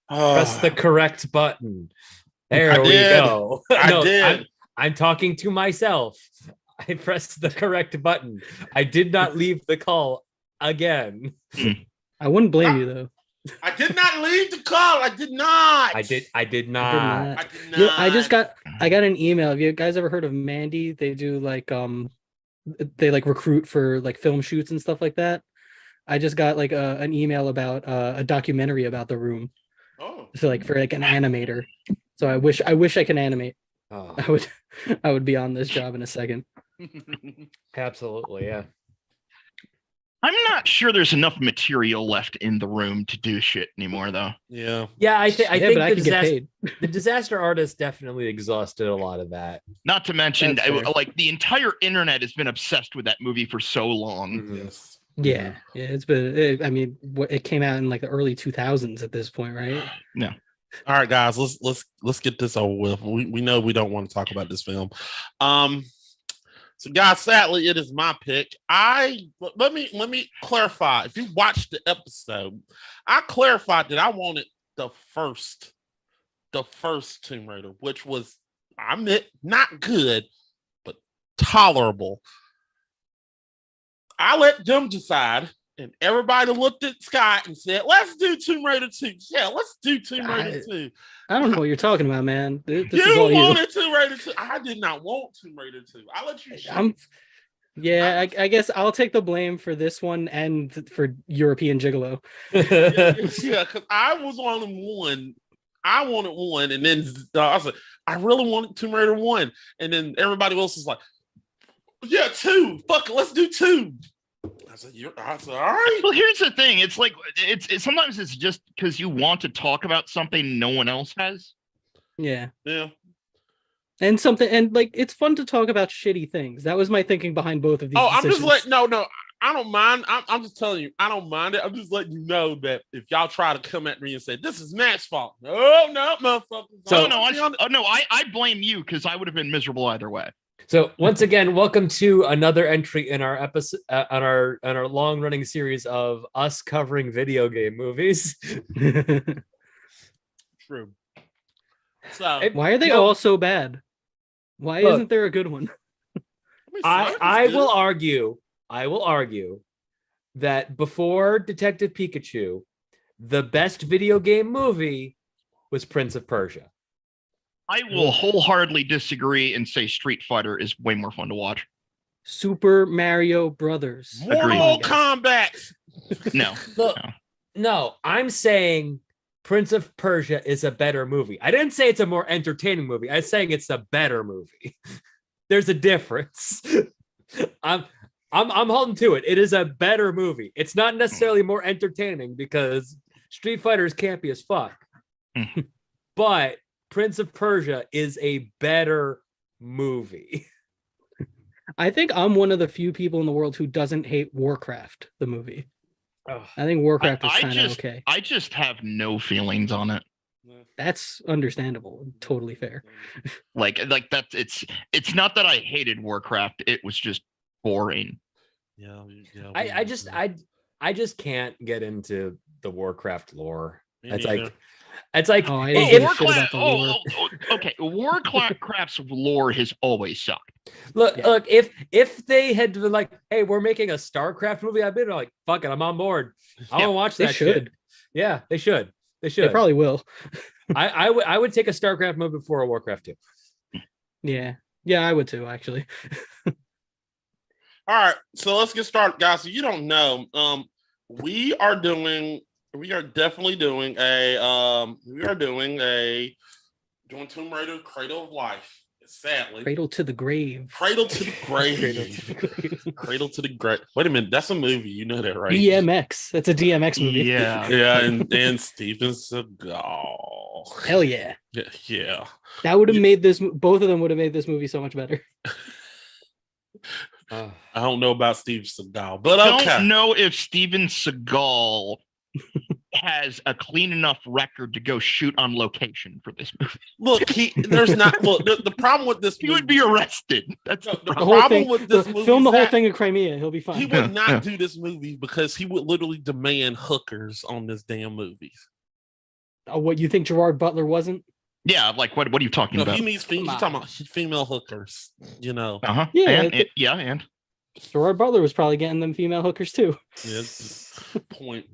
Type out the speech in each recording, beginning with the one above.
Press the correct button. There we did. go. I did. I'm talking to myself. I pressed the correct button. I did not leave the call again. I wouldn't blame you though. I did not leave the call. I did not. I did not. I did not. I got an email. Have you guys ever heard of Mandy? They do like they like recruit for like film shoots and stuff like that. I just got like an email about a documentary about The Room. Oh. So like for like an animator. So I wish I can animate. Oh. I would be on this job in a second. Absolutely, yeah. I'm not sure there's enough material left in The Room to do shit anymore, though. Yeah. Yeah, I think the disaster artist definitely exhausted a lot of that. Not to mention, like the entire internet has been obsessed with that movie for so long. Mm-hmm. Yes. Yeah, it's been. I mean, it came out in like the early 2000s at this point, right? No. All right, guys, let's get this over with. We know we don't want to talk about this film. So, guys, sadly, it is my pick. Let me clarify. If you watched the episode, I clarified that I wanted the first Tomb Raider, which was, I admit, not good, but tolerable. I let them decide, and everybody looked at Scott and said, "Let's do Tomb Raider 2." Yeah, let's do Tomb Raider 2. I don't know what you're talking about, man. This you is all wanted Tomb Raider 2. I did not want Tomb Raider 2. I let you. I guess I'll take the blame for this one and for European Gigolo. Yeah, because I was on one. I wanted one, and then I was like, I really wanted Tomb Raider 1, and then everybody else is like, yeah, 2. Fuck it, let's do 2. I said, all right. Well, here's the thing. It's like it's sometimes it's just because you want to talk about something no one else has. Yeah. Yeah. And like it's fun to talk about shitty things. That was my thinking behind both of these. Oh, decisions. I'm just like no, I don't mind. I'm just telling you, I don't mind it. I'm just letting you know that if y'all try to come at me and say this is Matt's fault, no, motherfucker. So I blame you because I would have been miserable either way. So once again, welcome to another entry in our episode on our long-running series of us covering video game movies. True. So why are they all so bad? Why isn't there a good one? I will argue that before Detective Pikachu, the best video game movie was Prince of Persia. I will wholeheartedly disagree and say Street Fighter is way more fun to watch. Super Mario Brothers. Mortal Kombat. No, I'm saying Prince of Persia is a better movie. I didn't say it's a more entertaining movie. I'm saying it's a better movie. There's a difference. I'm holding to it. It is a better movie. It's not necessarily more entertaining because Street Fighter is campy as fuck. But Prince of Persia is a better movie. I think I'm one of the few people in the world who doesn't hate Warcraft, the movie. I think Warcraft is kind of okay. I just have no feelings on it. That's understandable. Totally fair. like that. It's not that I hated Warcraft. It was just boring. Yeah. I just can't get into the Warcraft lore. It's like okay. Warcraft's lore has always sucked. Look, if they had been like, hey, we're making a StarCraft movie, I'd be like, fuck it, I'm on board. I want to watch that shit. Yeah, they should. They probably will. I would take a StarCraft movie before a Warcraft 2. Yeah, I would too, actually. All right, so let's get started, guys. So you don't know, we are definitely doing Tomb Raider Cradle of Life. Sadly, Cradle to the Grave. Cradle to the Grave. Cradle to the Grave. Wait a minute, that's a movie. You know that, right? DMX. That's a DMX movie. Yeah, and Steven Seagal. Hell yeah. Yeah. That would have made this. Both of them would have made this movie so much better. I don't know about Steven Seagal, but okay. I don't know if Steven Seagal has a clean enough record to go shoot on location for this movie. Look, the problem with this he would be arrested. That's the problem with this movie. Film the whole thing in Crimea, he'll be fine. He would not do this movie because he would literally demand hookers on this damn movie. What you think Gerard Butler wasn't? Yeah, like what are you talking No, about? he means he's talking about female hookers. You know, Uh-huh. Yeah, And Gerard Butler was probably getting them female hookers too. yeah, it's just point.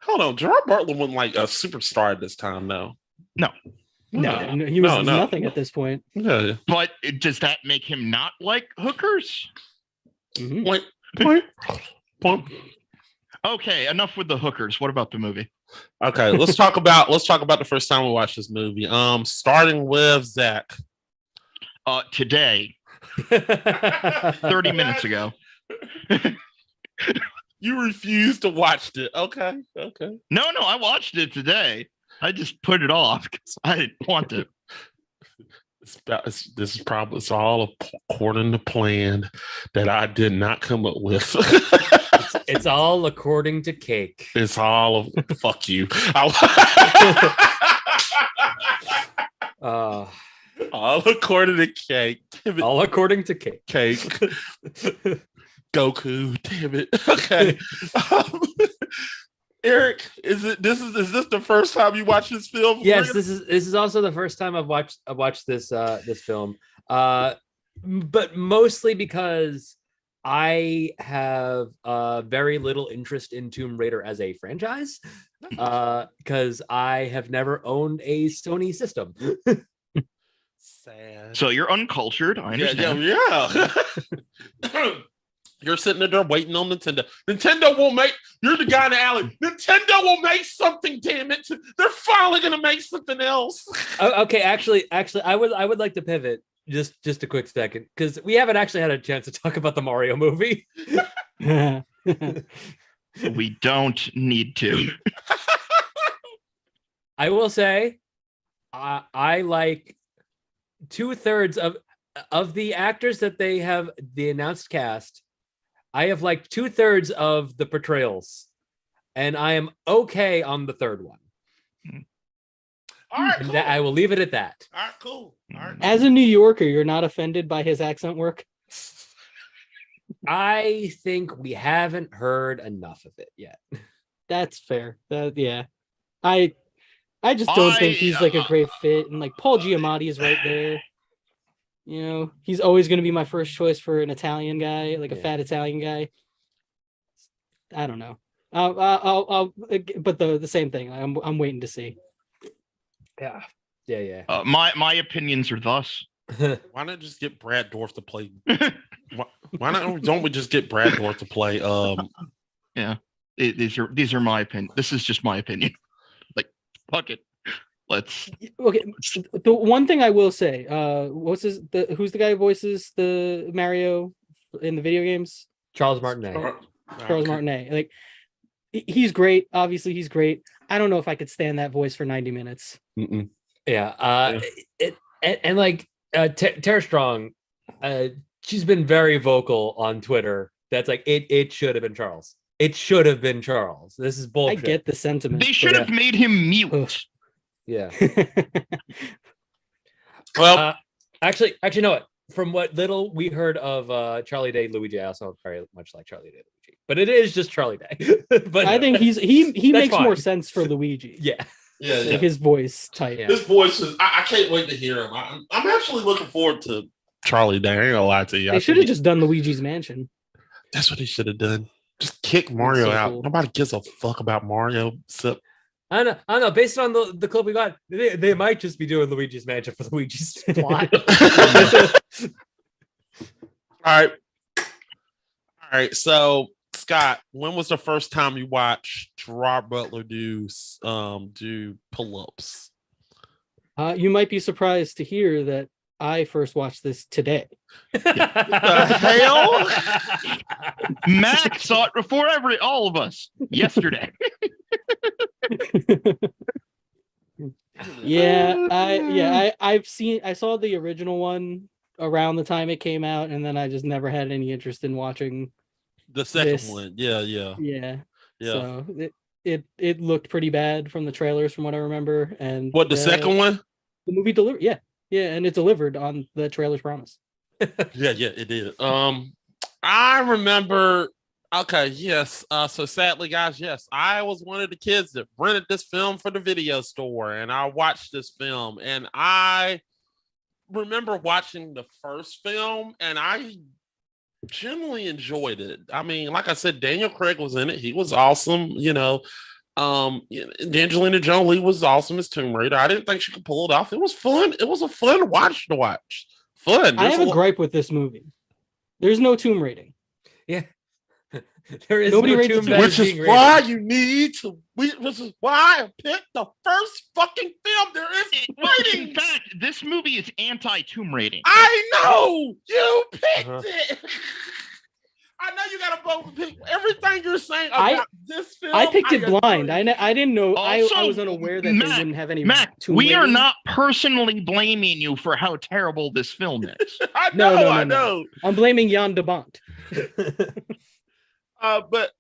Hold on, Gerard Butler wasn't like a superstar at this time, though. No, he was nothing at this point. Yeah. But does that make him not like hookers? Mhm. Point. Okay, enough with the hookers. What about the movie? Okay, let's talk about the first time we watched this movie. Starting with Zach. Today, 30 minutes ago. You refused to watch it. Okay. No, I watched it today. I just put it off because I didn't want to. It's all according to plan that I did not come up with. It's all according to cake. It's all fuck you. All according to cake. All according to cake. Cake. Goku. Damn it. Okay. Eric, is this the first time you watched this film? Yes, this is also the first time I've watched this film. But mostly because I have very little interest in Tomb Raider as a franchise. Because I have never owned a Sony system. Sad. So you're uncultured. I understand. Yeah. You're sitting there waiting on Nintendo. Nintendo will make. You're the guy in the alley. Nintendo will make something. Damn it! They're finally gonna make something else. Okay, actually, I would like to pivot just a quick second because we haven't actually had a chance to talk about the Mario movie. We don't need to. I will say, I like 2/3 of the actors that they have the announced cast. I have like 2/3 of the portrayals, and I am okay on the third one. All right, cool. I will leave it at that. All right, cool. All right. As a New Yorker, you're not offended by his accent work? I think we haven't heard enough of it yet. That's fair. Yeah. I just don't think he's like a great fit. And like Paul Giamatti is right there. You know, he's always going to be my first choice for an Italian guy, like a fat Italian guy. I don't know. But the same thing. I'm waiting to see. Yeah. My opinions are thus. Why not just get Brad Dourif to play? Why don't we just get Brad Dourif to play? Yeah, these are my opinion. This is just my opinion. Like, fuck it. Let's. Okay. The one thing I will say, who's the guy who voices the Mario in the video games? Charles Martinet. Charles Martinet. Like, he's great. Obviously, he's great. I don't know if I could stand that voice for 90 minutes. Mm-mm. Yeah. And like Tara Strong, she's been very vocal on Twitter. That's like it should have been Charles. It should have been Charles. This is bullshit. I get the sentiment. They should have made him mute. Yeah. Well, actually, you know what? From what little we heard of Charlie Day Luigi, I also very much like Charlie Day Luigi, but it is just Charlie Day. But I think he makes fine. more sense for Luigi. Yeah. Like his voice type. Yeah. His voice is. I can't wait to hear him. I'm actually looking forward to Charlie Day. I ain't gonna lie to you. They should have just done Luigi's Mansion. That's what he should have done. Just kick Mario so out. cool. Nobody gives a fuck about Mario. Except I don't know. Based on the clip we got, they might just be doing Luigi's Mansion for Luigi's plot. All right. So Scott, when was the first time you watched Gerard Butler do pull-ups? You might be surprised to hear that I first watched this today. The hell? Mac saw it before all of us yesterday. I saw the original one around the time it came out, and then I just never had any interest in watching The second this. one. Yeah. So it looked pretty bad from the trailers, from what I remember. And What, the second one? the movie delivered. Yeah, and it delivered on the trailer's promise. Yeah, it did. I remember Okay, yes. So sadly, guys, yes, I was one of the kids that rented this film for the video store, and I watched this film, and I remember watching the first film, and I generally enjoyed it. I mean, like I said, Daniel Craig was in it; he was awesome. Angelina Jolie was awesome as Tomb Raider. I didn't think she could pull it off. It was fun. It was a fun watch to watch. Fun. I have a gripe with this movie. There's no tomb rating. Yeah. There is Nobody no rates tomb it, that Which is being why rated. you need to. Which is why I picked the first fucking film there is In ratings. fact, this movie is anti-tomb rating. I know you picked Uh-huh. it. I know you got a vote for pick everything you're saying I- about this film. I picked it agree. blind. I didn't know. I Also, was unaware that Matt, they wouldn't have any. Matt, tomb we are rating. not personally blaming you for how terrible this film is. I No, know, no, I no, no. know. I'm blaming Jan de Bont. But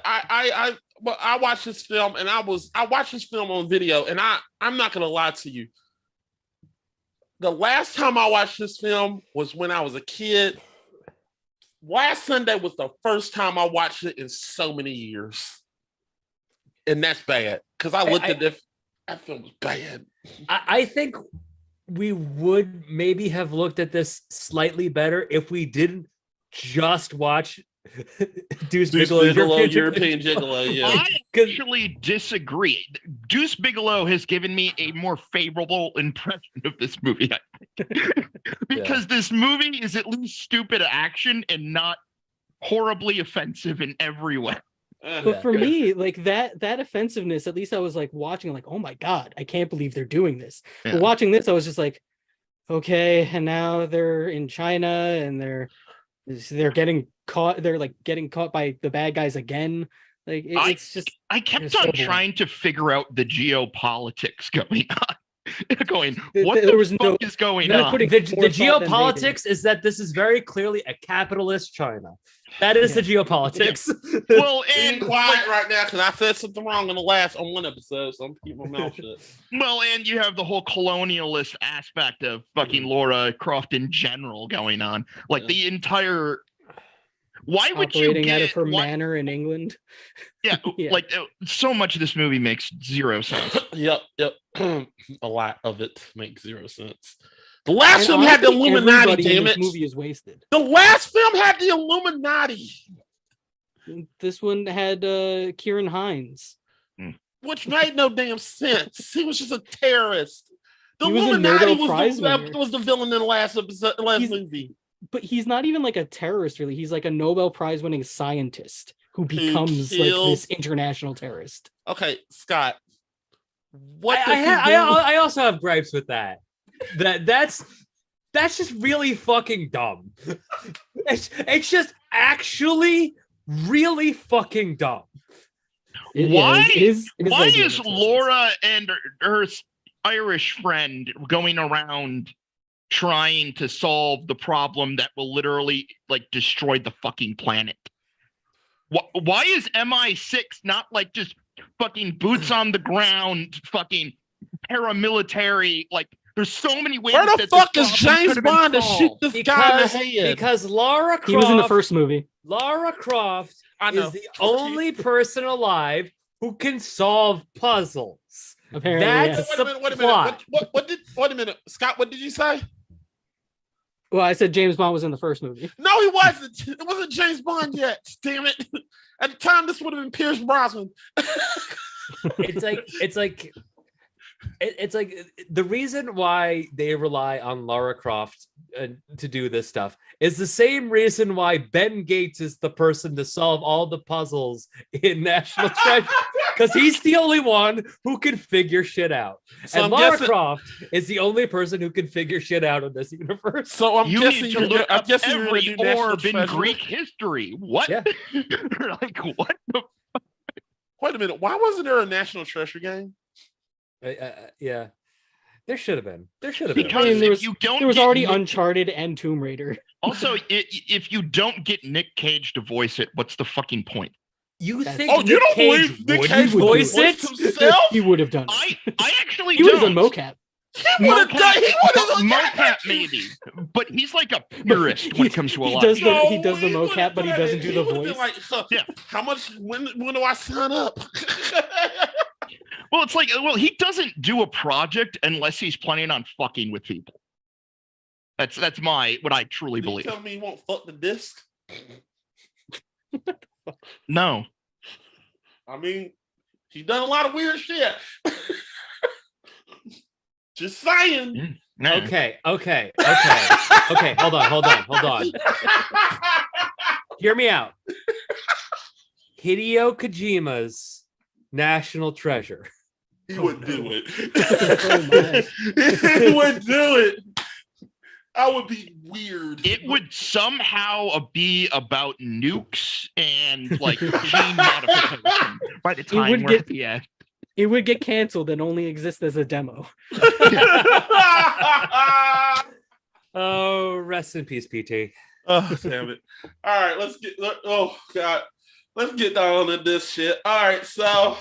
I watched this film and I watched this film on video, and I'm not gonna lie to you. The last time I watched this film was when I was a kid. Last Sunday was the first time I watched it in so many years. And that's bad. Because I looked at that film was bad. I think we would maybe have looked at this slightly better if we didn't just watch Deuce Bigelow, European Gigolo, yeah. I actually disagree. Deuce Bigelow has given me a more favorable impression of this movie, I think. Because this movie is at least stupid action and not horribly offensive in every way. But for me, like that offensiveness, at least I was like watching, like, oh my god, I can't believe they're doing this. Yeah. But watching this, I was just like, okay, and now they're in China and they're getting caught. They're like getting caught by the bad guys again. Like it's just. I kept It's on so boring. trying to figure out the geopolitics going on. Going, what There the was fuck no- is going no on? putting- The more thought than they geopolitics is that this is very clearly a capitalist China. That is the geopolitics. Well, And and quiet right now because I said something wrong on one episode, so I'm keeping my mouth shut. well, and you have the whole colonialist aspect of fucking Laura Croft in general going on. Like Yeah. the entire. Why would you Operating get out of her why- manor in England. Yeah, Yeah. like so much of this movie makes zero sense. Yep. A lot of it makes zero sense. The last And film had the honestly, Illuminati, everybody in damn this it. movie is wasted. The last film had the Illuminati, This one had Kieran Hines. which made no damn sense. He was just a terrorist. The He was a Illuminati Nobel Prize winner. was the villain in the last episode, last He's- movie. But he's not even like a terrorist, really. He's like a Nobel Prize winning scientist who becomes like killed- this international terrorist. Okay, Scott. What does I also have gripes with that. That's just really fucking dumb. It's just actually really fucking dumb. Why- His Why idea is makes no sense. Laura and her Irish friend going around trying to solve the problem that will literally like destroy the fucking planet? Why is MI6 not like just fucking boots on the ground, fucking paramilitary? Like, there's so many ways. Where the that fuck this is problem James could have been Bond to shoot solved. this guy in the Because, head? because Lara Croft He was in the first movie. Lara Croft I know. is the only person alive who can solve puzzles. Apparently, That's yes. Wait a minute. Wait a minute. Scott, what did you say? Well, I said James Bond was in the first movie. No, he wasn't. It wasn't James Bond yet. Damn it. At the time, this would have been Pierce Brosnan. It's like the reason why they rely on Lara Croft to do this stuff is the same reason why Ben Gates is the person to solve all the puzzles in National Treasure, because he's the only one who can figure shit out. So And I'm Lara guessing- Croft is the only person who can figure shit out in this universe. So I'm You guessing need to you're look I'm up guessing you're every gonna do National orb in Treasure. Greek history. What? Yeah. Like, what the Wait a minute. Why wasn't there a National Treasure game? Yeah, there should have been. There should have been. Because I mean, there if was- you don't There was get already Nick- Uncharted and Tomb Raider. also if you don't get Nick Cage to voice it, what's the fucking point? You That's- think Oh, you Nick don't Cage believe Nick would Cage would voice do it? himself? He would have done it. I actually He was a don't. mocap. He would have done. He would have mocap maybe, but he's like a purist when it comes to a lot. He does the mocap, but he doesn't do the voice. Like, Yeah. How much? When do I sign up? Well, it's like, he doesn't do a project unless he's planning on fucking with people. That's what I truly Did you believe. tell me he won't fuck the disc? No. I mean, he's done a lot of weird shit. Just saying. No. Okay. Hold on. Hear me out. Hideo Kojima's National Treasure. He wouldn't do it. Oh, He wouldn't do it. That would be weird. It would somehow be about nukes and like gene modification by the time would we're get- at the end. It would get canceled and only exist as a demo. Oh, rest in peace, PT. Oh, damn it. All right, oh God. Let's get down to this shit. All right, so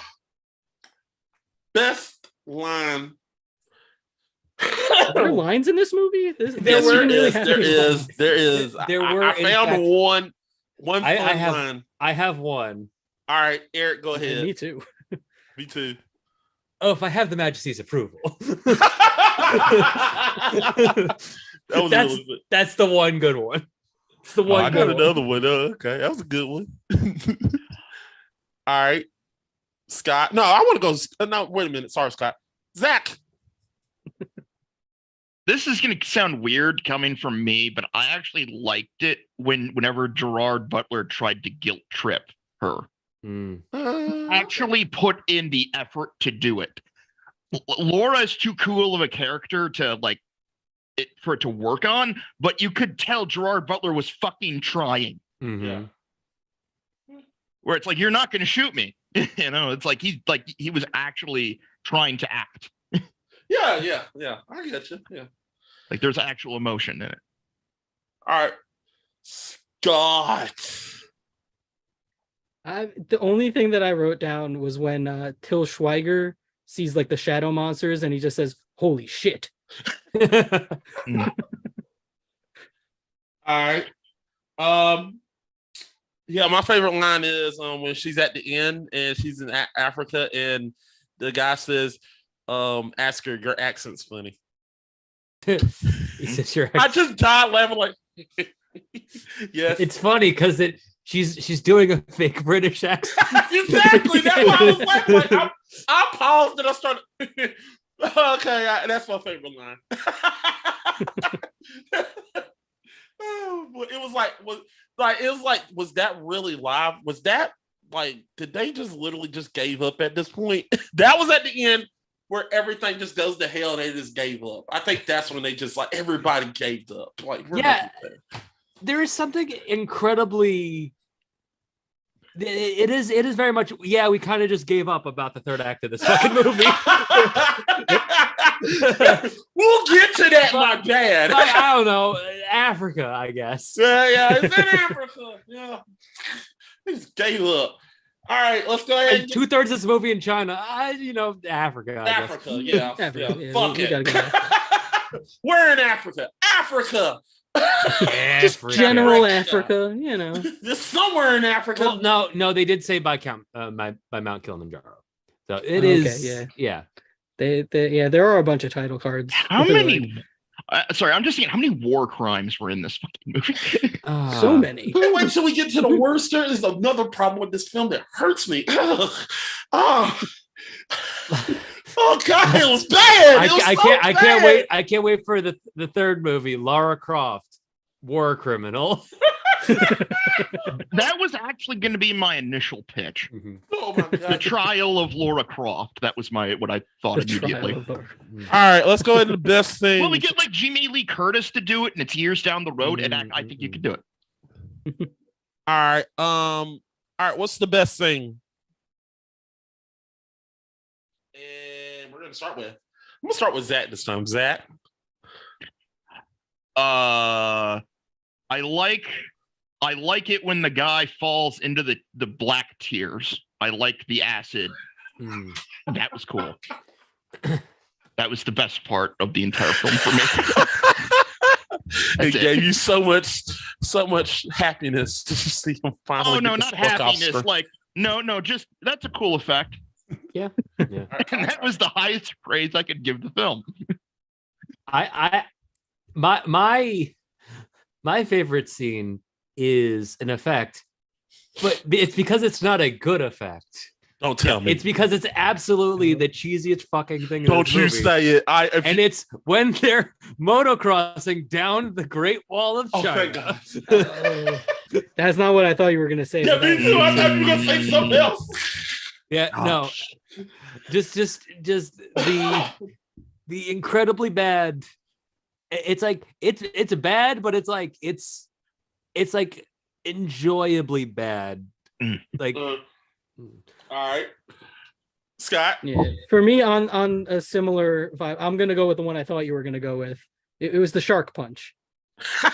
best line. Are there lines in this movie? Yes, there is. There I were, in found fact- one fun I have- line. I have one. All right, Eric, go ahead. Me too. Me too. Oh, if I have the Majesty's approval. That was That's- really good. That's the one good one. It's the one I good got one. another one. Okay, that was a good one. All right, Scott. No, I want to go. No, wait a minute. Sorry, Scott. Zach. This is going to sound weird coming from me, but I actually liked it whenever Gerard Butler tried to guilt trip her. Mm. Actually put in the effort to do it. Laura is too cool of a character to for it to work on, but you could tell Gerard Butler was fucking trying. Mhm. Where it's like, you're not going to shoot me. It's like he was actually trying to act. Yeah. I get you. Yeah. Like there's actual emotion in it. All right, Scott. The only thing that I wrote down was when Till Schweiger sees like the shadow monsters and he just says, "Holy shit." All right. Yeah, my favorite line is when she's at the end and she's in Africa and the guy says, ask her, your accent's funny. He says your I just died laughing like, yes. It's funny because she's doing a fake British accent. Exactly. That's why I was laughing. Like, I paused and I started. Okay, that's my favorite line. Oh, but it was was that really live? Was that did they just literally just gave up at this point? That was at the end where everything just goes to hell and they just gave up. I think that's when they just everybody gave up. Yeah, there is something incredibly. It is very much. Yeah, we kind of just gave up about the third act of this fucking movie. We'll get to that, my dad. I don't know, Africa, I guess. Yeah, it's in Africa. Yeah, they just gave up. All right, let's go ahead. And 2/3 of this movie in China, Africa. I guess. Africa, yeah. Africa, yeah, Fuck we it. gotta go back. We're in Africa. Africa. Just Africa. general Africa. Africa, Just somewhere in Africa. Well, no, they did say by Mount Kilimanjaro. So it Okay, is. yeah. There are a bunch of title cards. How many? Sorry, I'm just saying, how many war crimes were in this fucking movie? So many. Wait till we get to the worst. There is another problem with this film that hurts me. Oh God, it was bad. I can't wait. I can't wait for the third movie, Lara Croft, War Criminal. That was actually going to be my initial pitch. Mhm. Oh my The God. Trial of Laura Croft. That was what I thought The immediately. trial of Laura. All right, let's go into the best thing. Well, we get Jamie Lee Curtis to do it, and it's years down the road, and I think you could do it. All right. All right. What's the best thing? And we're gonna start with. I'm gonna start with Zach this time. Zach. I like it when the guy falls into the black tears. I like the acid. Mm. That was cool. That was the best part of the entire film for me. It gave you so much happiness to see him finally. Oh no, get not the fuck off happiness. screen. Like no, just that's a cool effect. Yeah. And that was the highest praise I could give the film. My favorite scene is an effect, but it's because it's not a good effect. Don't tell me. It's because it's absolutely the cheesiest fucking thing. Don't you say it. And it's when they're motocrossing down the Great Wall of thank China. God. That's not what I thought you were gonna say. Yeah, but me that- too. I thought you were gonna say something else. Yeah, no, just the incredibly bad. It's like it's bad, but it's like enjoyably bad. Like, All right, Scott. Yeah. For me, on a similar vibe, I'm gonna go with the one I thought you were gonna go with. It was the shark punch.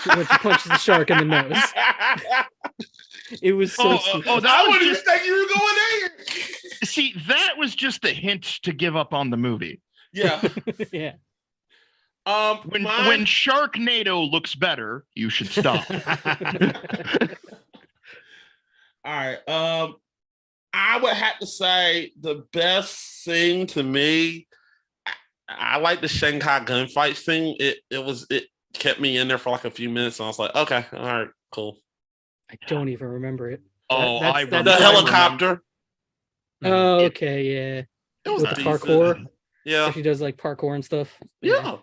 When she punches the shark in the nose. It was so stupid. That I was wouldn't just, even think you were going there. see, that was just the hint to give up on the movie. Yeah. Yeah. When Sharknado looks better, you should stop. All right. I would have to say the best thing to me. I like the Shanghai gunfight scene. It kept me in there for like a few minutes, and I was like, okay, all right, cool. I don't even remember it. Oh, That's- I that's The remember. helicopter. Oh, okay, yeah. It was With the decent. parkour. Yeah. She does like parkour and stuff. Yeah.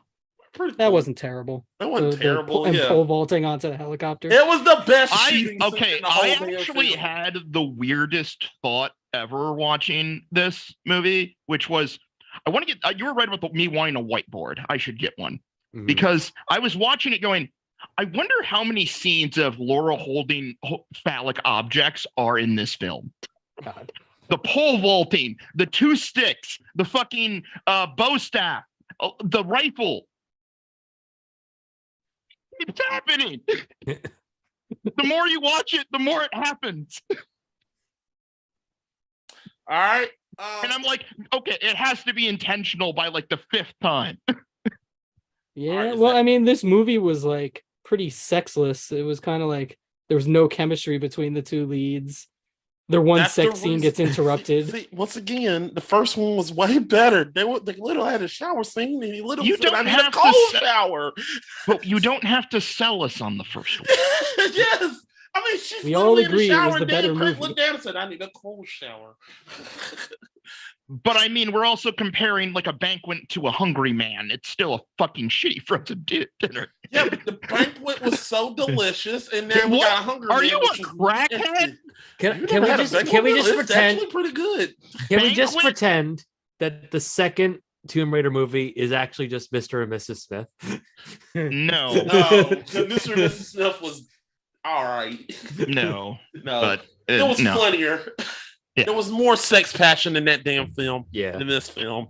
Pretty That cool. wasn't terrible. That wasn't terrible. And Yeah. pole vaulting onto the helicopter. It was the best shooting scene Okay, in the whole I damn actually film. had the weirdest thought ever watching this movie, which was I want to get. You were right about me wanting a whiteboard. I should get one Mhm. because I was watching it going. I wonder how many scenes of Laura holding phallic objects are in this film. God. The pole vaulting, the two sticks, the fucking bow staff, the rifle. It's happening. The more you watch it, the more it happens. All right. And I'm like, okay, it has to be intentional by like the fifth time. Yeah, Alright, is well, that- I mean, this movie was like pretty sexless. It was kind of like there was no chemistry between the two leads. Their one That's the sex scene gets reason- interrupted. See, once again, the first one was way better. They literally had a shower scene, and he literally You said, don't "I need a have to cold say- shower." But you don't have to sell us on the first one. Yes, I mean she's We all literally in the agree it was shower, the and then better Chris movie. looked down and said, "I need a cold shower." But I mean, we're also comparing like a banquet to a hungry man. It's still a fucking shitty frozen dinner. Yeah, but the banquet was so delicious, and then we What? got a hungry. Are man, you a which is crackhead? nasty. Can, You can never we had a just banquet can we meal? just It's pretend actually pretty good. can we just Banquet? pretend that the second Tomb Raider movie is actually just Mr. and Mrs. Smith? No, No, Mr. and Mrs. Smith was all right. no. No, But there was no. plentier. Yeah. There was more sex passion in that damn film Yeah. than this film.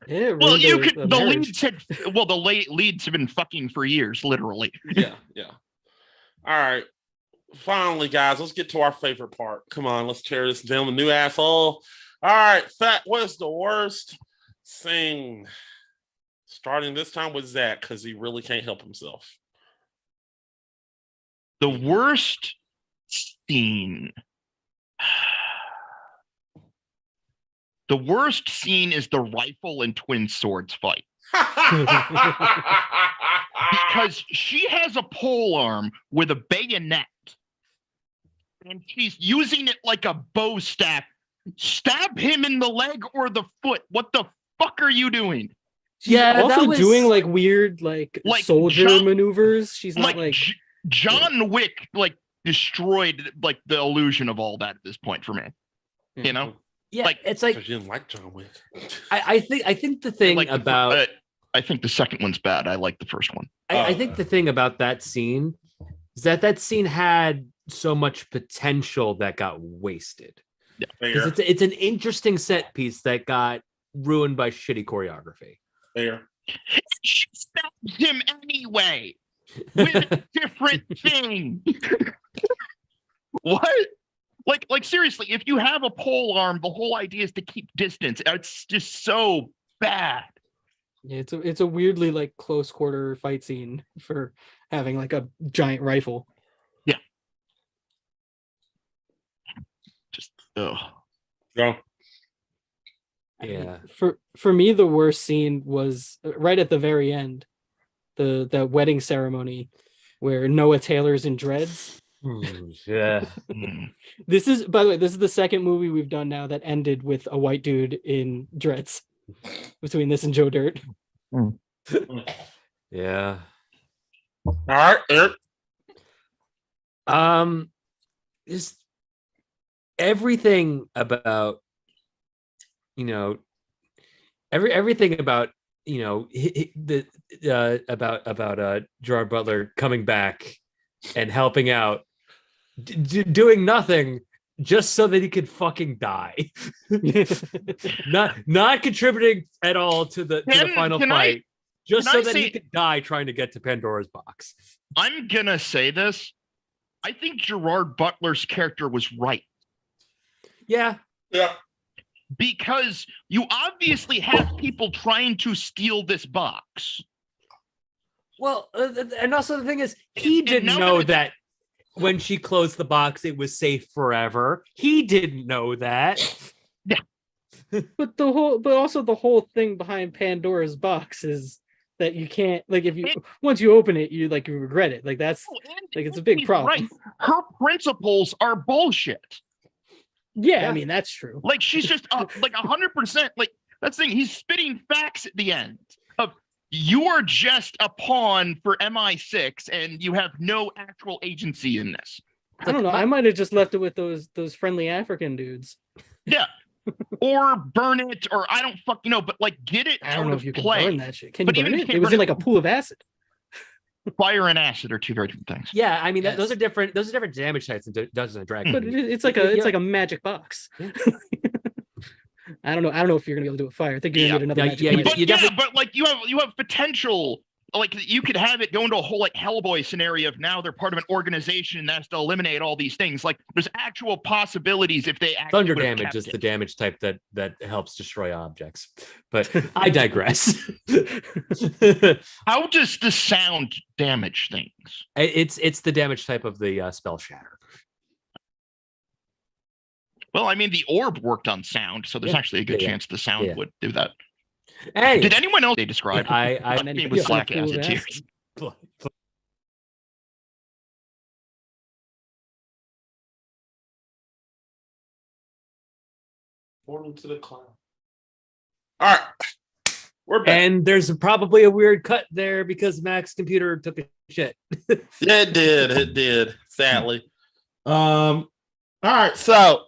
Yeah, it Well, ruined you their- could. their The marriage. leads had. Well, the leads have been fucking for years, literally. Yeah. All right. Finally, guys, let's get to our favorite part. Come on, let's tear this down. The new asshole. All right, Fat. What is the worst thing? Starting this time with Zach because he really can't help himself. The worst scene. The worst scene is the rifle and twin swords fight. Because she has a pole arm with a bayonet and she's using it like a bow staff. Stab him in the leg or the foot. What the fuck are you doing? She's Yeah, also that was- doing like weird like soldier John- maneuvers. She's not Like, like John Wick like destroyed like the illusion of all that at this point for me. You know? Yeah, Like- it's like Because you didn't like John Wick. I think the thing Like about I think the second one's bad. I like the first one. I think the thing about that scene is that scene had so much potential that got wasted. Because Fair. it's an interesting set piece that got ruined by shitty choreography. Fair. She stabbed him anyway with a different thing. What? Like seriously, if you have a pole arm, the whole idea is to keep distance. It's just so bad. Yeah, it's a weirdly like close quarter fight scene for having like a giant rifle. Just ugh. Go. I mean, Yeah. for me, the worst scene was right at the very end, the wedding ceremony, where Noah Taylor's in dreads. Yeah. Mm. This is, by the way, this is the second movie we've done now that ended with a white dude in dreads. Between this and Joe Dirt. Yeah. All right, Eric. Just everything about, you know, everything about, you know, the about Gerard Butler coming back and helping out, doing nothing just so that he could fucking die. not contributing at all to the final fight, just so that he could die trying to get to Pandora's box. I'm gonna say this. I think Gerard Butler's character was right. Yeah. Because you obviously have people trying to steal this box. Well, and also the thing is, he didn't know that when she closed the box, it was safe forever. He didn't know that. Yeah. But also the whole thing behind Pandora's box is that you can't, like, if you once you open it, you regret it. Like that's like it's a big problem. Right. Her principles are bullshit. Yeah, I mean that's true. Like she's just like 100%. Like that's the thing. He's spitting facts at the end of you are just a pawn for MI6, and you have no actual agency in this. I don't know. I might have just left it with those friendly African dudes. Yeah. Or burn it, or I don't fucking know, but like get it I don't out know of if you can play. burn that shit. Can But you even burn if it? you It was burn in like a pool of acid. Fire and acid are two very different things. Yeah, I mean Yes. those are different damage types in Dungeons and Dragons. But it's like a magic box. Yeah. I don't know if you're gonna be able to do it with fire. I think you're gonna need another magic yeah, box. But but like you have potential. Like you could have it go into a whole like Hellboy scenario of now they're part of an organization that has to eliminate all these things. Like there's actual possibilities if they actually Thunder damage is the damage type that helps destroy objects. But I digress. How does the sound damage things? It's the damage type of the spell shatter. Well, I mean the orb worked on sound, so there's actually a good chance the sound would do that. Anyway, Did anyone else they described? I mean, with slack acid tears. To the cloud. All right, we're back. And there's probably a weird cut there because Mac's computer took a shit. Yeah, it did. Sadly. All right, so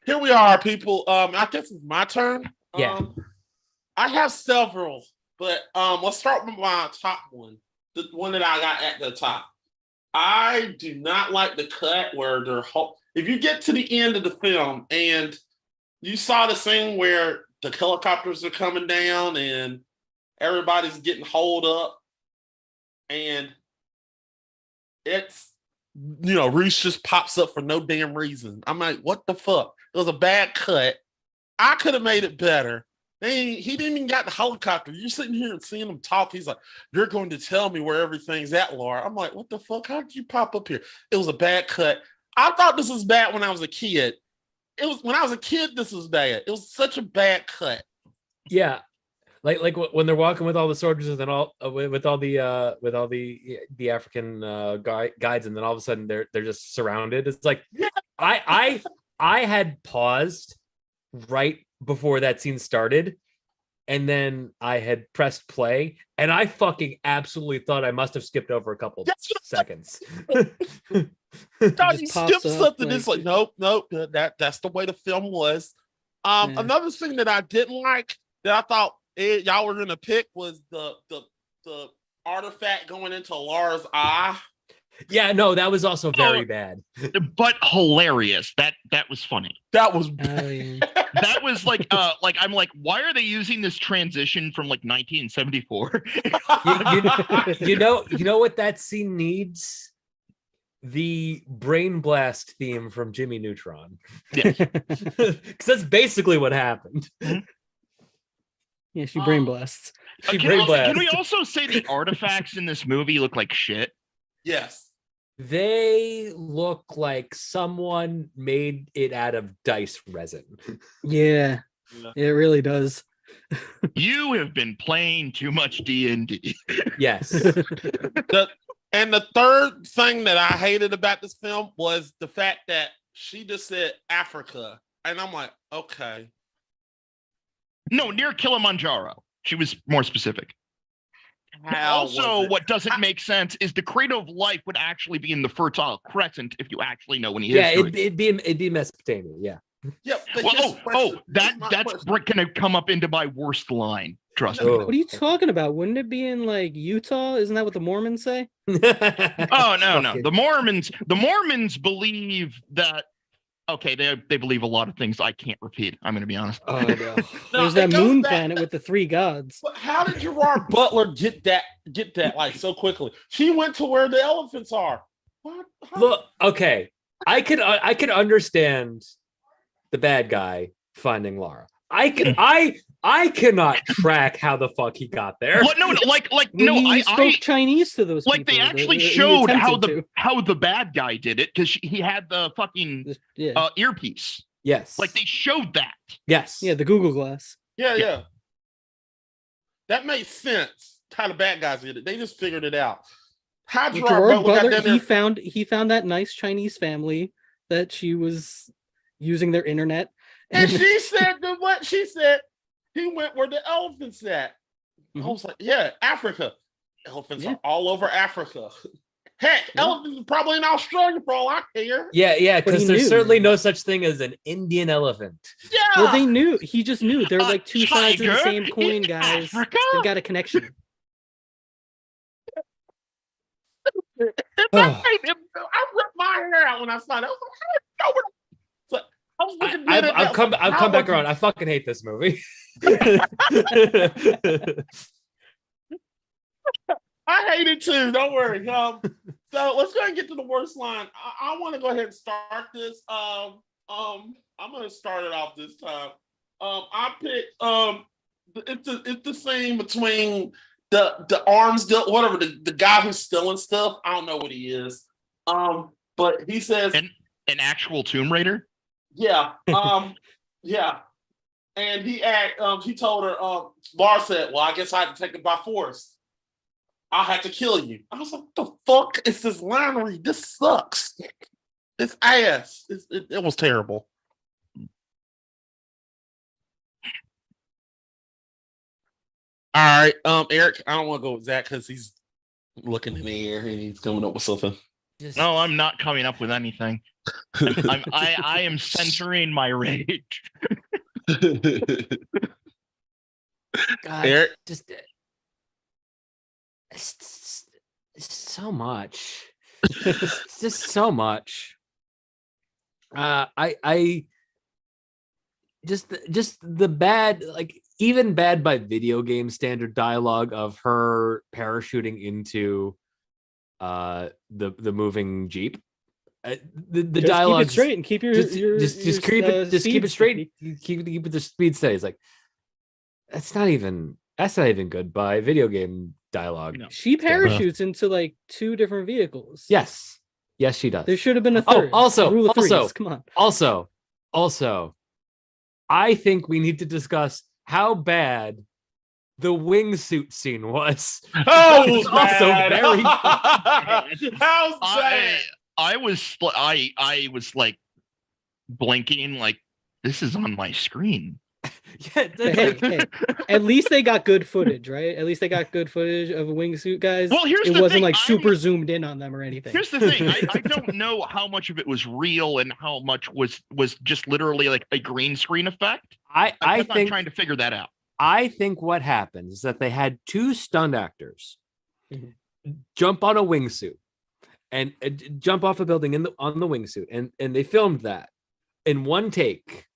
here we are, people. I guess it's my turn. Yeah. I have several, but let's start with my top one, the one that I got at the top. I do not like the cut where they're if you get to the end of the film and you saw the scene where the helicopters are coming down and everybody's getting holed up, and it's, you know, Reese just pops up for no damn reason. I'm like, what the fuck? It was a bad cut. I could have made it better. He didn't even got the helicopter. You're sitting here and seeing him talk. He's like, you're going to tell me where everything's at, Laura. I'm like, what the fuck? How did you pop up here? It was a bad cut. I thought this was bad when I was a kid. When I was a kid, this was bad. It was such a bad cut. Yeah. Like when they're walking with all the soldiers and then all with all the African guides, and then all of a sudden they're just surrounded. It's like, I had paused right before that scene started, and then I had pressed play, and I fucking absolutely thought I must have skipped over a couple seconds. Thought he skipped something. It's like, nope. That's the way the film was. Another thing that I didn't like that I thought y'all were gonna pick was the artifact going into Laura's eye. Yeah, no, that was also very bad, but hilarious. That was funny. That was that was like I'm like, why are they using this transition from like 1974? you know what that scene needs? The Brain Blast theme from Jimmy Neutron. Yes. Because that's basically what happened. Yeah, she brain blasts. She Can, brain can we blast. also say the artifacts in this movie look like shit? Yes. They look like someone made it out of dice resin. Yeah, Yeah. it really does. You have been playing too much D&D. Yes. And the third thing that I hated about this film was the fact that she just said Africa. And I'm like, okay. No, near Kilimanjaro. She was more specific. How Also, was it? what doesn't make sense is the cradle of life would actually be in the Fertile Crescent if you actually know any Yeah, history. it'd be Mesopotamia. Yeah. Yep. but Well, here's the question. Here's my that's question. going to come up into my worst line. Trust me. Oh. What are you talking about? Wouldn't it be in like Utah? Isn't that what the Mormons say? Oh no. Okay. The Mormons believe that. Okay, they believe a lot of things I can't repeat. I'm going to be honest. Oh no. No, There's it that goes moon back- planet with the 3 gods. But how did Gerard Butler get that like so quickly? She went to where the elephants are. What? How- Look, okay. I could understand the bad guy finding Laura. I cannot track how the fuck he got there. What? No, He spoke Chinese to those like people. they actually He showed attempted how the bad guy did it because he had the fucking to. Yeah, earpiece. Yes. Like they showed that. yes. yeah, the Google Glass. Yeah. That makes sense. How the bad guys did it. They just figured it out. How Well, Gerard Gerard Butler got Butler, down there? he found that nice Chinese family that she was using their internet. And she said that what she said. He went where the elephants at. I Mhm. was like, yeah, Africa. Elephants Yeah. are all over Africa. Heck, Yeah. elephants are probably in Australia for all I care. Yeah, But because he there's knew. certainly no such thing as an Indian elephant. Yeah. Well, they knew. He just knew. They're like two sides of the tiger same coin, in guys. Africa? They've got a connection. I ripped my hair out when I saw that. I was like, I didn't know what. I was looking at it. I've come back How around. I fucking hate this movie. I hate it too. Don't worry. So let's go ahead and get to the worst line. I want to go ahead and start this. I'm going to start it off this time. I picked. It's the scene between the arms deal, whatever the guy who's stealing stuff. I don't know what he is. But he says, An actual Tomb Raider. yeah, yeah. And he told her, Laura said, well, I guess I had to take it by force. I had to kill you. I was like, what the fuck is this line read? This sucks. It's ass. It was terrible. All right, Eric, I don't want to go with Zach because he's looking in the air and he's coming up with something. No, I'm not coming up with anything. I am centering my rage. God, Eric, just it's so much. It's just so much. I just the bad, like even bad by video game standard dialogue of her parachuting into the moving Jeep. The Just dialogue keep it straight and keep your just keep it speed straight. Keep it the speed steady. It's like that's not even good by video game dialogue. No. She parachutes into like 2 different vehicles. Yes, she does. There should have been a Oh, third. also- Rule of threes. also- Come on. Also, I think we need to discuss how bad the wingsuit scene was. Oh, It was also very bad. How's that? I was like blinking, like this is on my screen. Yeah, Hey, at least they got good footage, right? At least they got good footage of a wingsuit, guys. Well, here's it the wasn't thing, like super zoomed in on them or anything. Here's the thing: I don't know how much of it was real and how much was just literally like a green screen effect. I I'm think trying to figure that out. I think what happened is that they had 2 stunt actors Mhm. jump on a wingsuit and jump off a building on the wingsuit, and they filmed that in one take.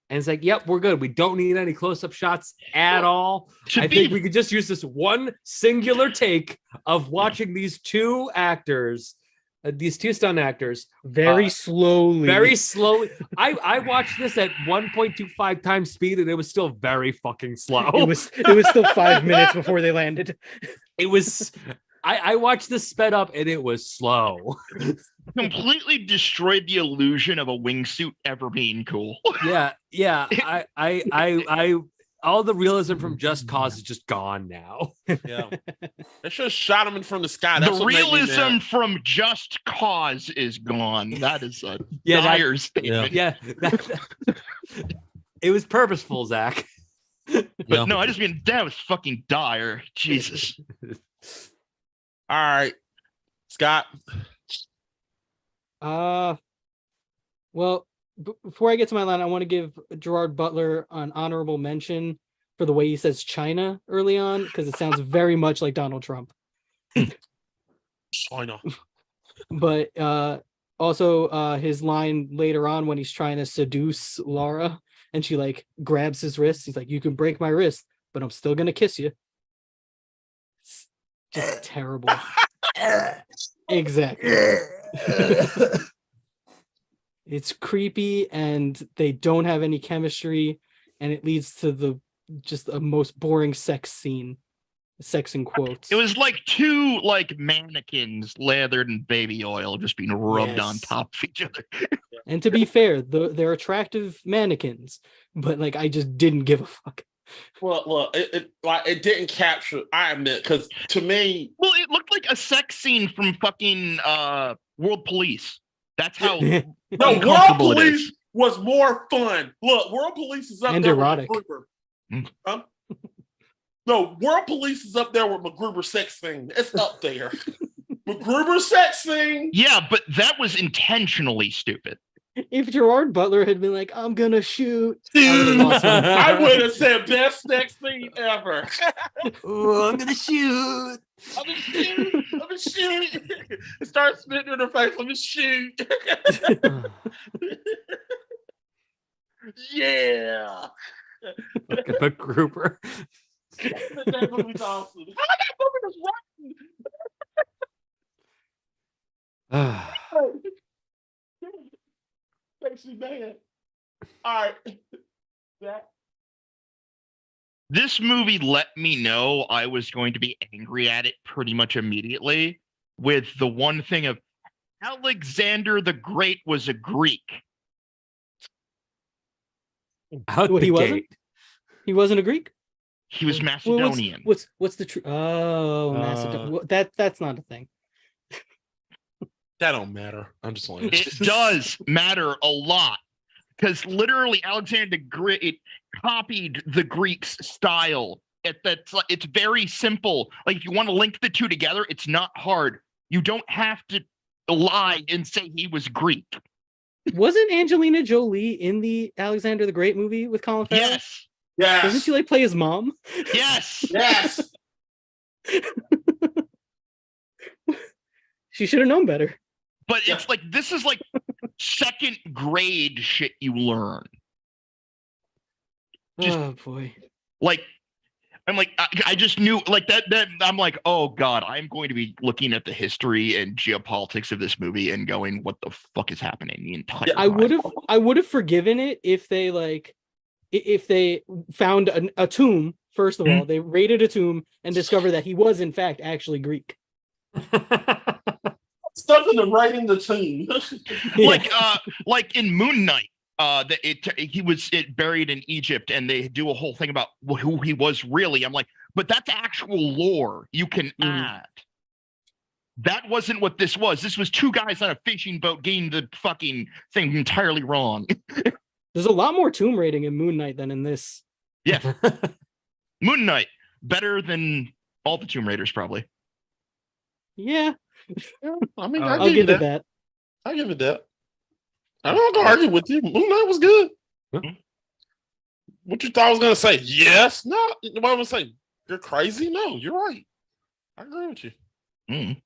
And it's like, yep, we're good. We don't need any close-up shots at all. I think we could just use this one singular take of watching these 2 actors these two stunt actors Very slowly. very slowly. I watched this at 1.25 times speed, and it was still very fucking slow. It was still 5 minutes before they landed. It was. I watched this sped up, and it was slow. Completely destroyed the illusion of a wingsuit ever being cool. Yeah. I all the realism from Just Cause is just gone now. Yeah, they should have shot him in from the sky. That's The what made me realism mad. from Just Cause is gone. That is a Yeah, dire statement. Yeah, it was purposeful, Zach. But Yeah. no, I just mean that was fucking dire. Jesus. All right, Scott. Well, before I get to my line, I want to give Gerard Butler an honorable mention for the way he says China early on, because it sounds very much like Donald Trump. China. But also his line later on when he's trying to seduce Laura and she like grabs his wrist. He's like, "You can break my wrist, but I'm still gonna kiss you." It's just terrible. Exactly. It's creepy and they don't have any chemistry, and it leads to the just a most boring sex scene. Sex in quotes. It was like two like mannequins lathered in baby oil just being rubbed on Yes. top of each other. And to be fair, they're attractive mannequins, but like I just didn't give a fuck. Well, look, it didn't capture. I admit, because to me, Well, it looked like a sex scene from fucking World Police. That's how no, World uncomfortable it is. Police was more fun. Look, World Police is up And there erotic. with MacGruber. Mm. Huh? No, World Police is up there with MacGruber sex scene. It's up there. MacGruber sex scene. Yeah, but that was intentionally stupid. If Gerard Butler had been like, "I'm gonna shoot," I would have said best sex scene ever. Oh, I'm gonna shoot. I'm gonna shoot. I'm gonna shoot. It starts spitting in her face. Let me shoot. Yeah. But Grouper. That movie's awesome. How that movie was rotten. Makes me mad. All right. That. This movie let me know I was going to be angry at it pretty much immediately, with the one thing of Alexander the Great was a Greek. Out What, the he wasn't? gate. He wasn't a Greek. He was Well, Macedonian. what's the true? Oh, Macedon. Well, that's not a thing. That don't matter. I'm just like It does matter a lot, because literally Alexander the Great copied the Greeks' style. It's very simple. Like if you want to link the two together, it's not hard. You don't have to lie and say he was Greek. Wasn't Angelina Jolie in the Alexander the Great movie with Colin Farrell? Yes. Doesn't yes. she like play his mom? Yes. Yes. She should have known better. But it's like this is like second grade shit you learn. Just- Oh boy. Like I'm like I just knew like that I'm like, oh god, I'm going to be looking at the history and geopolitics of this movie and going, what the fuck is happening the entire time. I would have forgiven it if they if they found a tomb. First of all, they raided a tomb and discovered that he was in fact actually Greek. Stuff in the right in the tomb. Like in Moon Knight, he was buried in Egypt, and they do a whole thing about who he was really. I'm like, but that's actual lore you can add. That wasn't what this was. This was two guys on a fishing boat getting the fucking thing entirely wrong. There's a lot more tomb raiding in Moon Knight than in this. Yeah, Moon Knight better than all the Tomb Raiders probably. Yeah, I mean, I'll give it that. I give it that. I'm not gonna argue with you. Moon Knight was good. Huh? What you thought I was gonna say? Yes. No. What I was saying? You're crazy. No, you're right. I agree with you. Mm.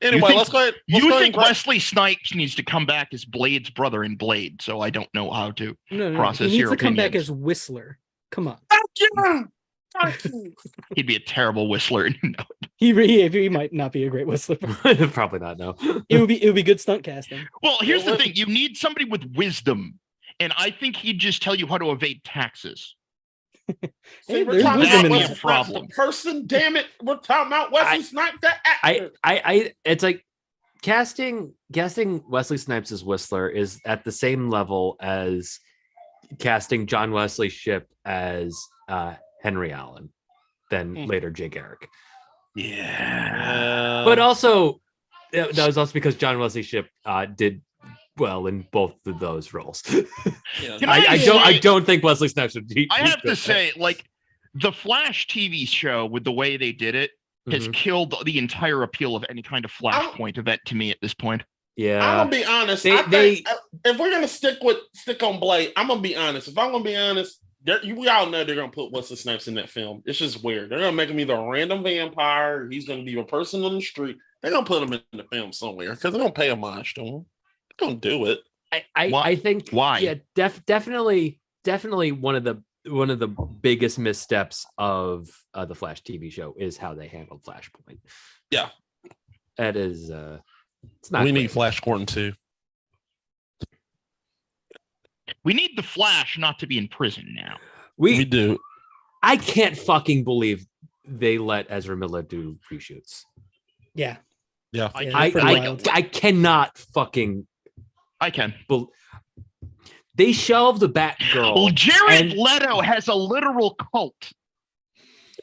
Anyway, let's go ahead. You think Wesley Snipes needs to come back as Blade's brother in Blade? So I don't know how to. No, Process he needs your to come back opinions. as Whistler. Come on. Thank you. He'd be a terrible whistler. No. He might not be a great whistler. Probably not. No. It would be good stunt casting. Well, here's the thing: you need somebody with wisdom, and I think he'd just tell you how to evade taxes. Hey, we're there's talking wisdom about in Wesley there. Snipes, Problem. the person. Damn it, we're talking about Wesley Snipes, the actor. It's like casting Wesley Snipes as Whistler is at the same level as casting John Wesley Shipp as Henry Allen, then later Jay Garrick. Yeah, But also that was also because John Wesley Shipp did well in both of those roles. yeah. I don't think Wesley Snipes would. I have to say, like, the Flash TV show with the way they did it has killed the entire appeal of any kind of Flashpoint event to me at this point. Yeah, I'm gonna be honest. I think if we're gonna stick on Blade, I'm gonna be honest. If I'm gonna be honest, we all know they're gonna put Wesley Snipes in that film. It's just weird. They're gonna make him either a random vampire. He's gonna be a person on the street. They're gonna put him in the film somewhere because they're gonna pay homage to him. They're gonna do it. I think why? Yeah, definitely one of the biggest missteps of the Flash TV show is how they handled Flashpoint. Yeah, that is. It's not. We need Flash Gordon too. We need the Flash not to be in prison now. We do. I can't fucking believe they let Ezra Miller do reshoots. Yeah. Yeah. I cannot fucking. I can. They shelved the Batgirl. Well, Jared Leto has a literal cult.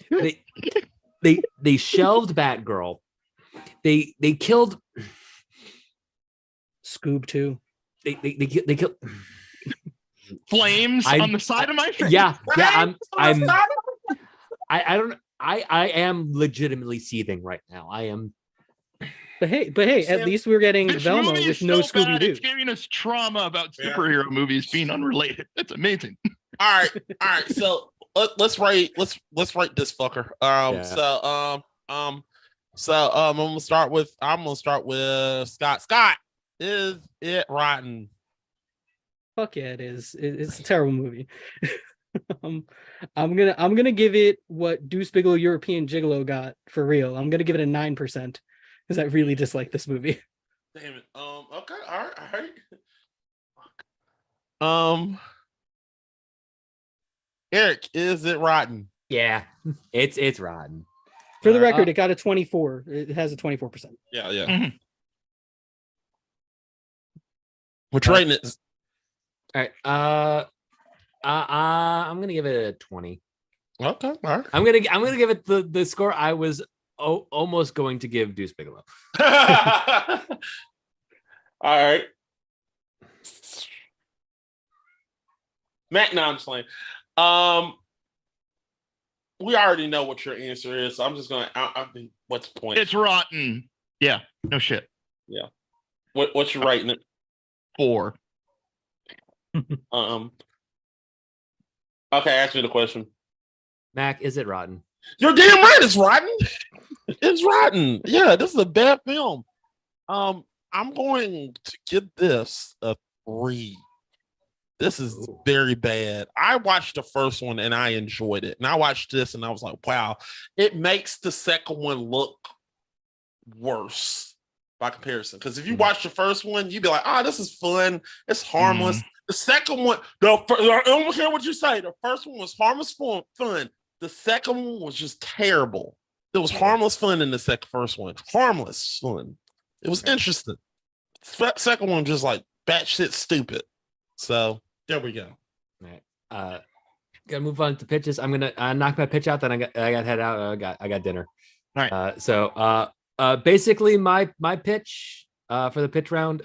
They shelved Batgirl. They killed Scoob too. They killed Flames on the side of my face. Yeah. I am legitimately seething right now. I am. But hey, at least we're getting This Velma movie with is no so bad, Scooby Doo. It's giving us trauma about superhero movies being unrelated. That's amazing. All right. So let's rate this fucker. I'm gonna start with Scott. Scott, is it rotten? Fuck yeah, it is. It's a terrible movie. I'm gonna give it what Deuce Bigelow European Gigolo got for real. I'm gonna give it a 9% because I really dislike this movie. Damn it. Okay. All right. Eric, is it rotten? Yeah, it's rotten. For the record, it got a 24. It has a 24%. Yeah. Mhm. Which rating is? All right. I'm gonna give it a 20. Okay. All right. I'm gonna give it the score I was almost going to give Deuce Bigelow. All right. Matt, no, I'm just playing. We already know what your answer is, so I'm just gonna. I think what's the point? It's rotten. Yeah. No shit. Yeah. What's your rating it? 4. Okay, ask me the question. Mac, is it rotten? You're damn right. It's rotten. It's rotten. Yeah, this is a bad film. I'm going to give this a 3. This is very bad. I watched the first one and I enjoyed it. And I watched this and I was like, wow, it makes the second one look worse by comparison. Because if you watch the first one, you'd be like, oh, this is fun. It's harmless. The second one, I don't care what you say. The first one was harmless fun. The second one was just terrible. There was harmless fun in the first one. Harmless fun. It was interesting. Second one just like batshit stupid. So there we go. All right. Gotta move on to pitches. I'm gonna knock my pitch out. Then I got to head out. I got dinner. All right. So basically my pitch for the pitch round.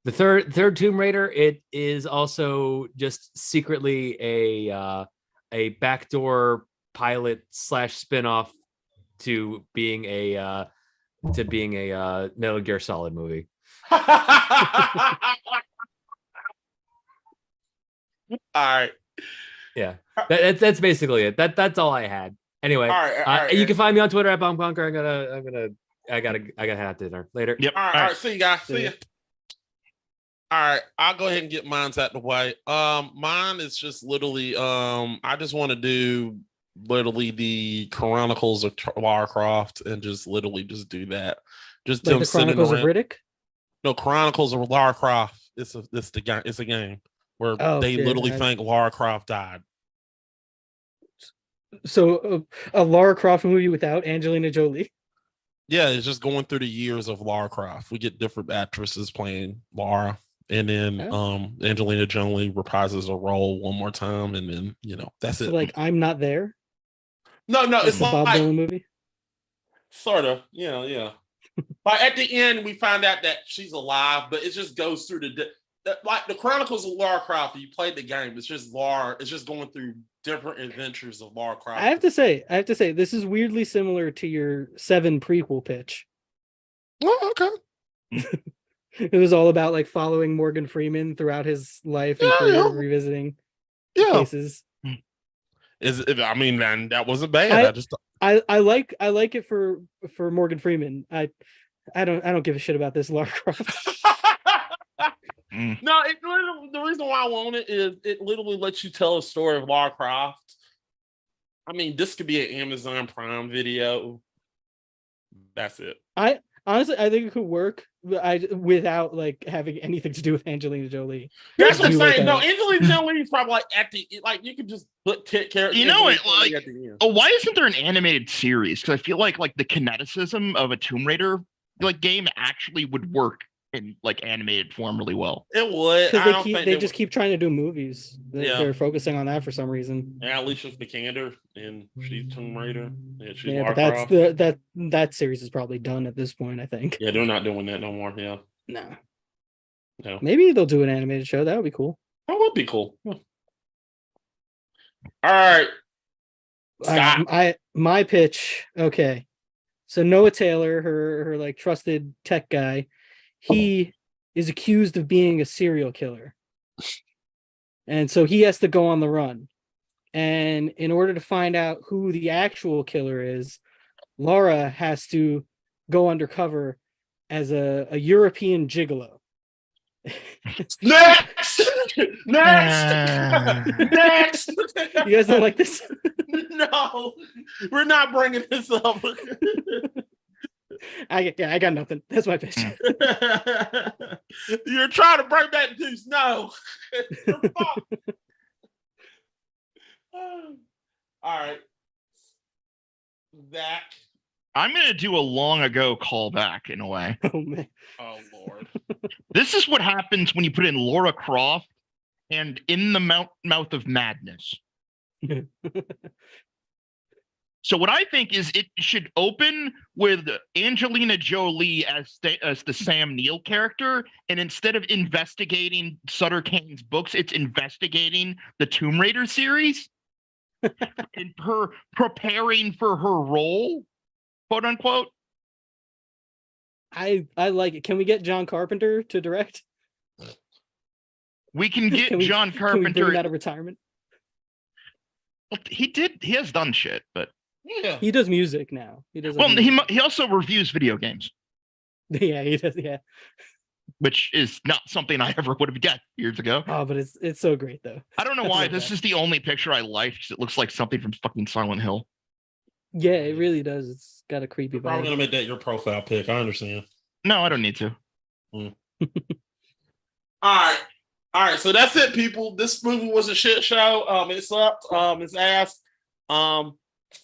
The third Tomb Raider. It is also just secretly a backdoor pilot / spinoff to being a Metal Gear Solid movie. All right. Yeah, that's basically it. That's all I had. Anyway, All right. You can find me on Twitter at BombConquer. I gotta head out to dinner later. Yep. All right. See you guys. See ya. All right, I'll go ahead and get mine's out the way. Mine is just literally, I just want to do literally the Chronicles of Lara Croft and just literally just do that. Just Like them the sitting Chronicles of around. Riddick. No, Chronicles of Lara Croft. It's the game. It's a game where Oh, they yeah, literally think Lara Croft died. So a Lara Croft movie without Angelina Jolie. Yeah, it's just going through the years of Lara Croft. We get different actresses playing Lara, and then Angelina Jolie reprises a role one more time, and then that's So it. like I'm Not There. No, Like it's the Bob like Dylan movie. sort of, yeah. But at the end, we find out that she's alive, but it just goes through like the Chronicles of Lara Croft. You played the game. It's just Lara. It's just going through different adventures of Lara Croft. I have to say, this is weirdly similar to your 7 prequel pitch. Oh, okay. It was all about like following Morgan Freeman throughout his life and career, revisiting cases. I mean, man, that wasn't bad. I like it for Morgan Freeman. I don't give a shit about this Lara Croft. No, the reason why I want it is it literally lets you tell a story of Lara Croft. I mean, this could be an Amazon Prime video. That's it. Honestly, I think it could work without like having anything to do with Angelina Jolie. That's what I'm saying. No, Angelina Jolie is probably at the you could just take care of. You know what? Like, why isn't there an animated series? Because I feel like the kineticism of a Tomb Raider game actually would work in like animated form really well. It would. Because they just keep trying to do movies. They're focusing on that for some reason. Yeah, Alicia Vikander and she's Tomb Raider. Yeah, but that series is probably done at this point, I think. Yeah, they're not doing that no more. Yeah. No. No. Maybe they'll do an animated show. That would be cool. That would be cool. Yeah. All right. Scott. My pitch. Okay. So Noah Taylor, her like trusted tech guy, he is accused of being a serial killer. And so he has to go on the run. And in order to find out who the actual killer is, Laura has to go undercover as a European gigolo. Next! Next! You guys don't like this? No, we're not bringing this up. I got nothing. That's my pitch. You're trying to bring back Deuce. No. All right. Zach. I'm going to do a long ago callback in a way. Oh, man. Oh, Lord. This is what happens when you put in Lara Croft and In the Mouth of Madness. So what I think is it should open with Angelina Jolie as the Sam Neill character, and instead of investigating Sutter Kane's books, it's investigating the Tomb Raider series and her preparing for her role, quote unquote. I like it. Can we get John Carpenter to direct? We can get John Carpenter. Can we bring him out of retirement? Well, he has done shit, but yeah, he does music now. He does. Well, he also reviews video games. Yeah, he does. Yeah, which is not something I ever would have guessed years ago. Oh, but it's so great though. I don't know why this is the only picture I like because it looks like something from fucking Silent Hill. Yeah, it really does. It's got a creepy vibe. I'm gonna make that your profile pic. I understand. No, I don't need to. All right. So that's it, people. This movie was a shit show. It sucked. It's ass.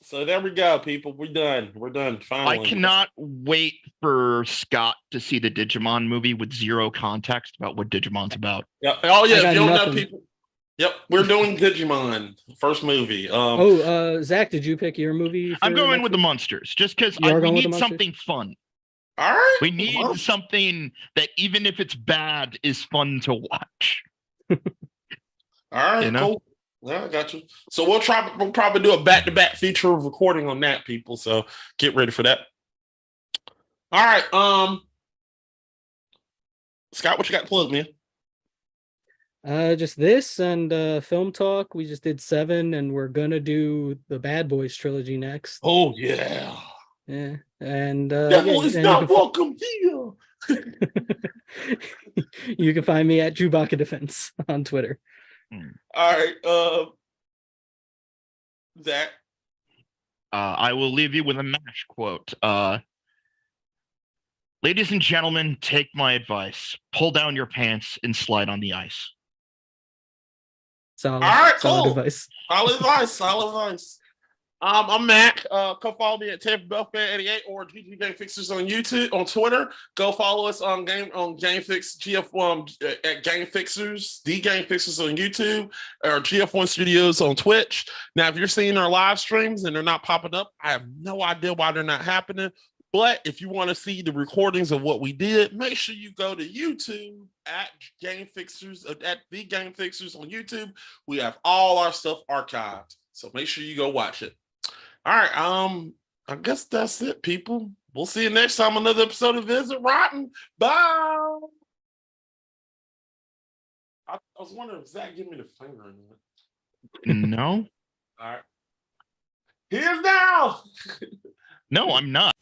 So there we go, people. We're done. Finally. I cannot wait for Scott to see the Digimon movie with zero context about what Digimon's about. Yep. Oh yeah, if you don't know, people. Yep, we're doing Digimon first movie. Zach, did you pick your movie? I'm going with the Monsters, just because we need something fun. All right, we need something that even if it's bad, is fun to watch. All right, cool. Yeah, I got you. So we'll probably do a back-to-back feature recording on that, people. So get ready for that. All right, Scott, what you got to plug, man? Just this and film talk. We just did 7, and we're gonna do the Bad Boys trilogy next. Oh yeah. Yeah, and Devil is not welcome here. You can find me at Chewbacca Defense on Twitter. All right, Zach. I will leave you with a MASH quote. Ladies and gentlemen, take my advice. Pull down your pants and slide on the ice. Solid, All right, solid cool. advice. Solid advice. Solid advice. I'm Mac. Come follow me at Tampa Belfan 88 or GG Game Fixers on YouTube, on Twitter. Go follow us on Game Fix GF at Game Fixers, the Game Fixers on YouTube, or GF1 Studios on Twitch. Now, if you're seeing our live streams and they're not popping up, I have no idea why they're not happening. But if you want to see the recordings of what we did, make sure you go to YouTube at Game Fixers, at the Game Fixers on YouTube. We have all our stuff archived, so make sure you go watch it. All right, I guess that's it, people. We'll see you next time on another episode of Visit Rotten. Bye. I was wondering if Zach give me the finger in it. No. All right. Here's now. No, I'm not.